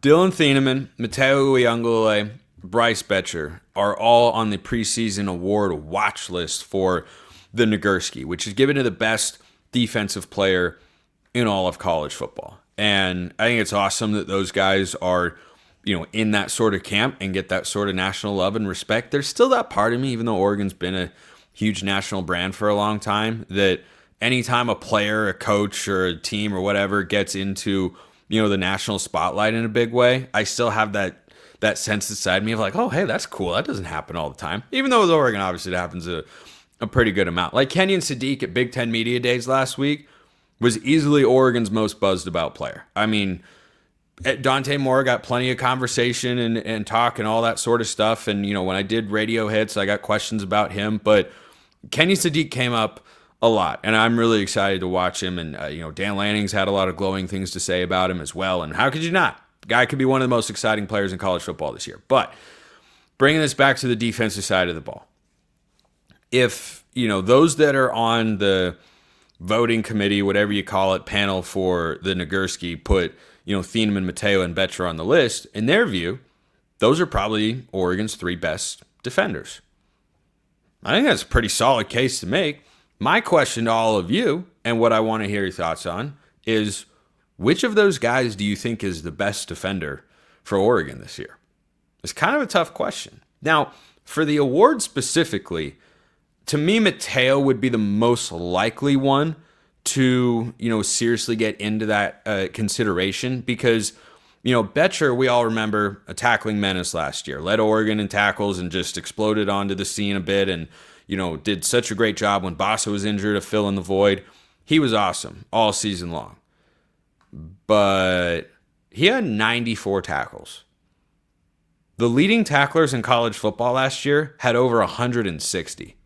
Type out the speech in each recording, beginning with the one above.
Dillon Thieneman, Matayo Uiagalelei, Bryce Boettcher are all on the preseason award watch list for the Nagurski, which is given to the best defensive player in all of college football. And I think it's awesome that those guys are, in that sort of camp and get that sort of national love and respect. There's still that part of me, even though Oregon's been a huge national brand for a long time, that anytime a player, a coach, or a team or whatever gets into, the national spotlight in a big way, I still have that sense inside me of like, oh, hey, that's cool. That doesn't happen all the time. Even though with Oregon, obviously, it happens a pretty good amount. Like Kenyon Sadiq at Big Ten Media Days last week was easily Oregon's most buzzed about player. I mean, Dante Moore got plenty of conversation and talk and all that sort of stuff. And, when I did radio hits, I got questions about him. But Kenyon Sadiq came up a lot, and I'm really excited to watch him. And, Dan Lanning's had a lot of glowing things to say about him as well. And how could you not? Guy could be one of the most exciting players in college football this year. But bringing this back to the defensive side of the ball, if, those that are on the voting committee, whatever you call it, panel for the Nagurski put, Thieneman, Matayo, and Boettcher on the list, in their view, those are probably Oregon's 3 best defenders. I think that's a pretty solid case to make. My question to all of you, and what I want to hear your thoughts on, is which of those guys do you think is the best defender for Oregon this year? It's kind of a tough question. Now, for the award specifically, to me, Matayo would be the most likely one to, seriously get into that consideration because, Boettcher, we all remember a tackling menace last year, led Oregon in tackles and just exploded onto the scene a bit and, did such a great job when Bossa was injured to fill in the void. He was awesome all season long. But he had 94 tackles. The leading tacklers in college football last year had over 160.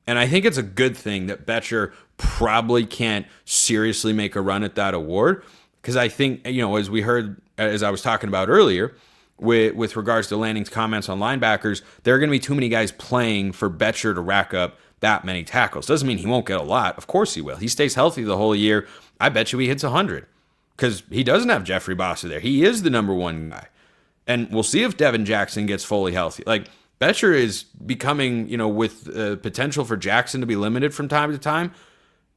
And I think it's a good thing that Boettcher probably can't seriously make a run at that award because I think, as we heard, as I was talking about earlier, with regards to Lanning's comments on linebackers, there are going to be too many guys playing for Boettcher to rack up that many tackles. Doesn't mean he won't get a lot. Of course he will. He stays healthy the whole year. I bet you he hits 100 because he doesn't have Jeffrey Bossa there. He is the number one guy. And we'll see if Devin Jackson gets fully healthy. Like, Boettcher is becoming, with potential for Jackson to be limited from time to time.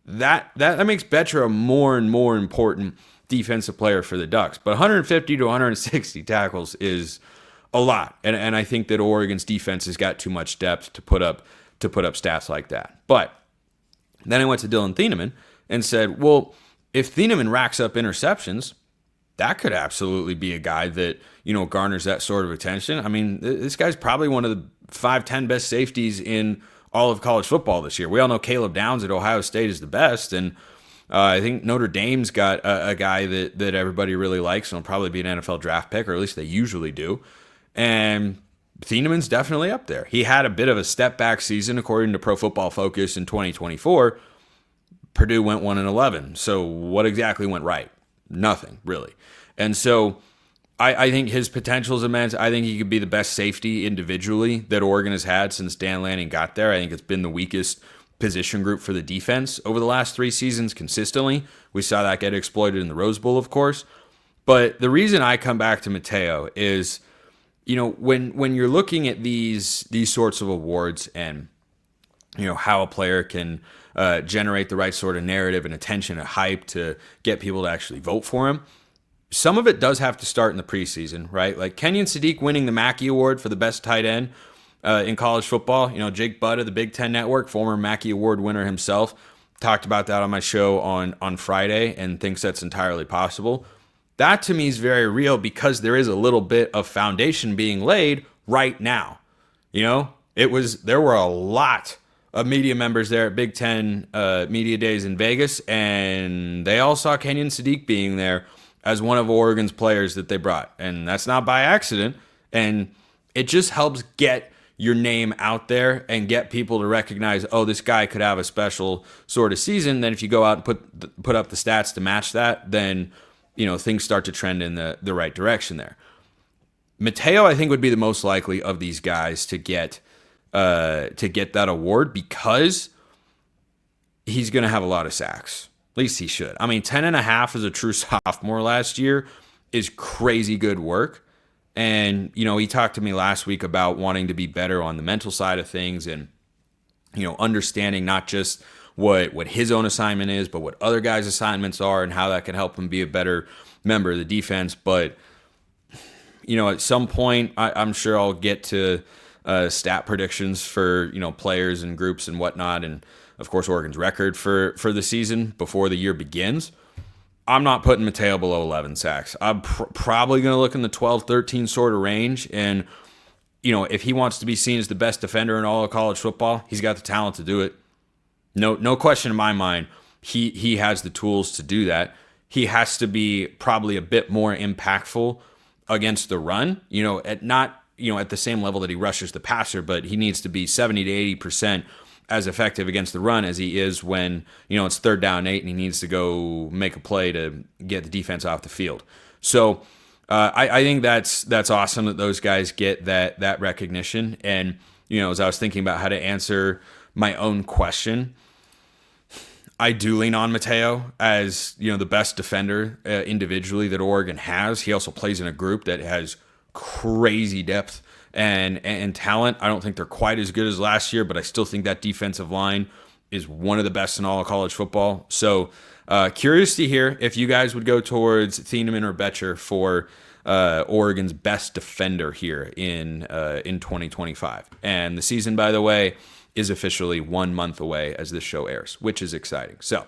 That makes Boettcher a more and more important defensive player for the Ducks. But 150 to 160 tackles is a lot. And I think that Oregon's defense has got too much depth to put up stats like that. But then I went to Dillon Thieneman and said, well, if Thieneman racks up interceptions, that could absolutely be a guy that, garners that sort of attention. I mean, this guy's probably one of the 5-10 best safeties in all of college football this year. We all know Caleb Downs at Ohio State is the best, and I think Notre Dame's got a guy that everybody really likes, and will probably be an NFL draft pick, or at least they usually do. And Thieneman's definitely up there. He had a bit of a step-back season, according to Pro Football Focus, in 2024. Purdue went 1-11. So what exactly went right? Nothing, really. And so I think his potential is immense. I think he could be the best safety individually that Oregon has had since Dan Lanning got there. I think it's been the weakest position group for the defense over the last 3 seasons consistently. We saw that get exploited in the Rose Bowl, of course. But the reason I come back to Matayo is, when you're looking at these sorts of awards and, how a player can generate the right sort of narrative and attention and hype to get people to actually vote for him, some of it does have to start in the preseason, right? Like Kenyon Sadiq winning the Mackey Award for the best tight end in college football. Jake Butt of the Big Ten Network, former Mackey Award winner himself, talked about that on my show on Friday and thinks that's entirely possible. That to me is very real because there is a little bit of foundation being laid right now. There were a lot of media members there at Big Ten Media Days in Vegas, and they all saw Kenyon Sadiq being there as one of Oregon's players that they brought. And that's not by accident. And it just helps get your name out there and get people to recognize, oh, this guy could have a special sort of season. Then if you go out and put up the stats to match that, then, things start to trend in the right direction there. Matayo, I think, would be the most likely of these guys to get that award because he's going to have a lot of sacks. At least he should. I mean, 10.5 as a true sophomore last year is crazy good work. And, he talked to me last week about wanting to be better on the mental side of things and, understanding not just what his own assignment is, but what other guys' assignments are and how that can help him be a better member of the defense. But, at some point, I'm sure I'll get to stat predictions for, players and groups and whatnot. And, of course, Oregon's record for the season before the year begins. I'm not putting Matayo below 11 sacks. I'm probably going to look in the 12, 13 sort of range. And, if he wants to be seen as the best defender in all of college football, he's got the talent to do it. No question in my mind. He has the tools to do that. He has to be probably a bit more impactful against the run, at the same level that he rushes the passer, but he needs to be 70 to 80% as effective against the run as he is when, it's 3rd down 8 and he needs to go make a play to get the defense off the field. So I think that's awesome that those guys get that recognition. And, as I was thinking about how to answer my own question, I do lean on Matayo as, the best defender individually that Oregon has. He also plays in a group that has crazy depth and talent. I don't think they're quite as good as last year, but I still think that defensive line is one of the best in all of college football. So curious to hear if you guys would go towards Thieneman or Boettcher for Oregon's best defender here in 2025. And the season, by the way, is officially 1 month away as this show airs, which is exciting. So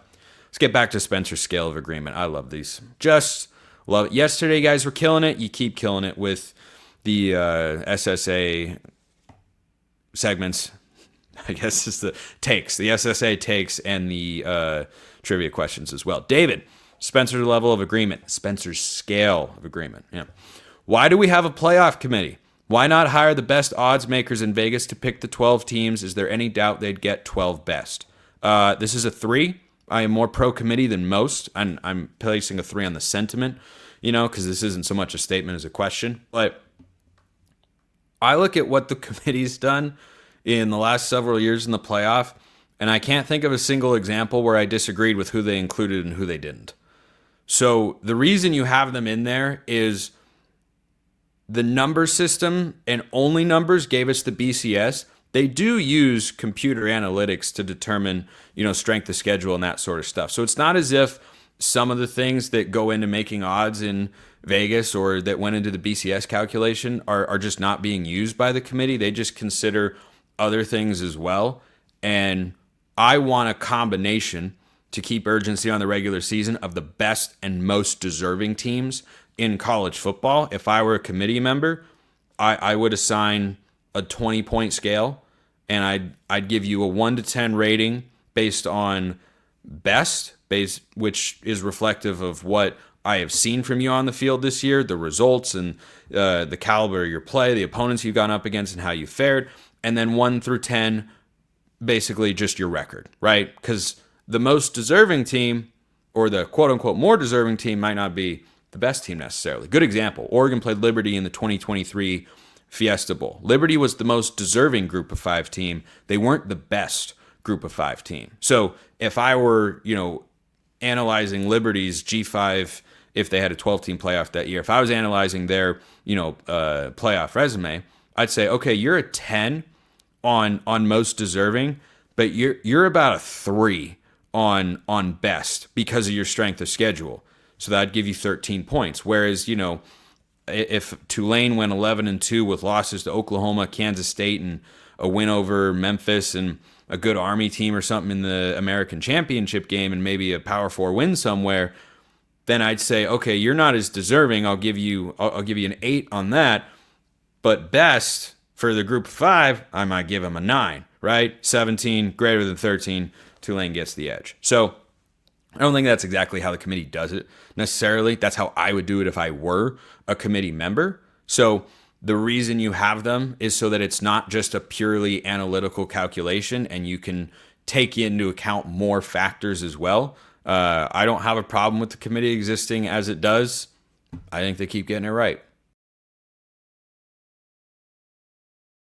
let's get back to Spencer's scale of agreement. I love these. Just love it. Yesterday, you guys were killing it. You keep killing it with the SSA segments. I guess it's the takes, the SSA takes, and the trivia questions as well. David, Spencer's level of agreement, Spencer's scale of agreement. Yeah. Why do we have a playoff committee? Why not hire the best odds makers in Vegas to pick the 12 teams? Is there any doubt they'd get 12 best? This is a 3. I am more pro committee than most. I'm placing a 3 on the sentiment, because this isn't so much a statement as a question. But I look at what the committee's done in the last several years in the playoff, and I can't think of a single example where I disagreed with who they included and who they didn't. So the reason you have them in there is the number system and only numbers gave us the BCS. They do use computer analytics to determine, strength of schedule and that sort of stuff. So it's not as if some of the things that go into making odds in Vegas or that went into the BCS calculation are just not being used by the committee. They just consider other things as well. And I want a combination to keep urgency on the regular season of the best and most deserving teams in college football. If I were a committee member, I would assign a 20-point scale, and I'd give you a 1 to 10 rating based on best, which is reflective of what I have seen from you on the field this year, the results and the caliber of your play, the opponents you've gone up against and how you fared, and then 1 through 10, basically just your record, right? Because the most deserving team or the quote-unquote more deserving team might not be the best team necessarily. Good example, Oregon played Liberty in the 2023 Fiesta Bowl. Liberty was the most deserving group of 5 team. They weren't the best group of 5 team. So if I were, analyzing Liberty's G5, if they had a 12-team playoff that year, if I was analyzing their, playoff resume, I'd say, okay, you're a 10 on most deserving, but you're about a 3 on best because of your strength of schedule. So that'd give you 13 points. Whereas, if Tulane went 11-2 with losses to Oklahoma, Kansas State, and a win over Memphis and a good Army team or something in the American Championship game and maybe a Power 4 win somewhere, then I'd say, okay, you're not as deserving. I'll give you an 8 on that. But best for the group of 5, I might give them a 9, right? 17, greater than 13, Tulane gets the edge. So I don't think that's exactly how the committee does it necessarily. That's how I would do it if I were a committee member. So the reason you have them is so that it's not just a purely analytical calculation and you can take into account more factors as well. I don't have a problem with the committee existing as it does. I think they keep getting it right.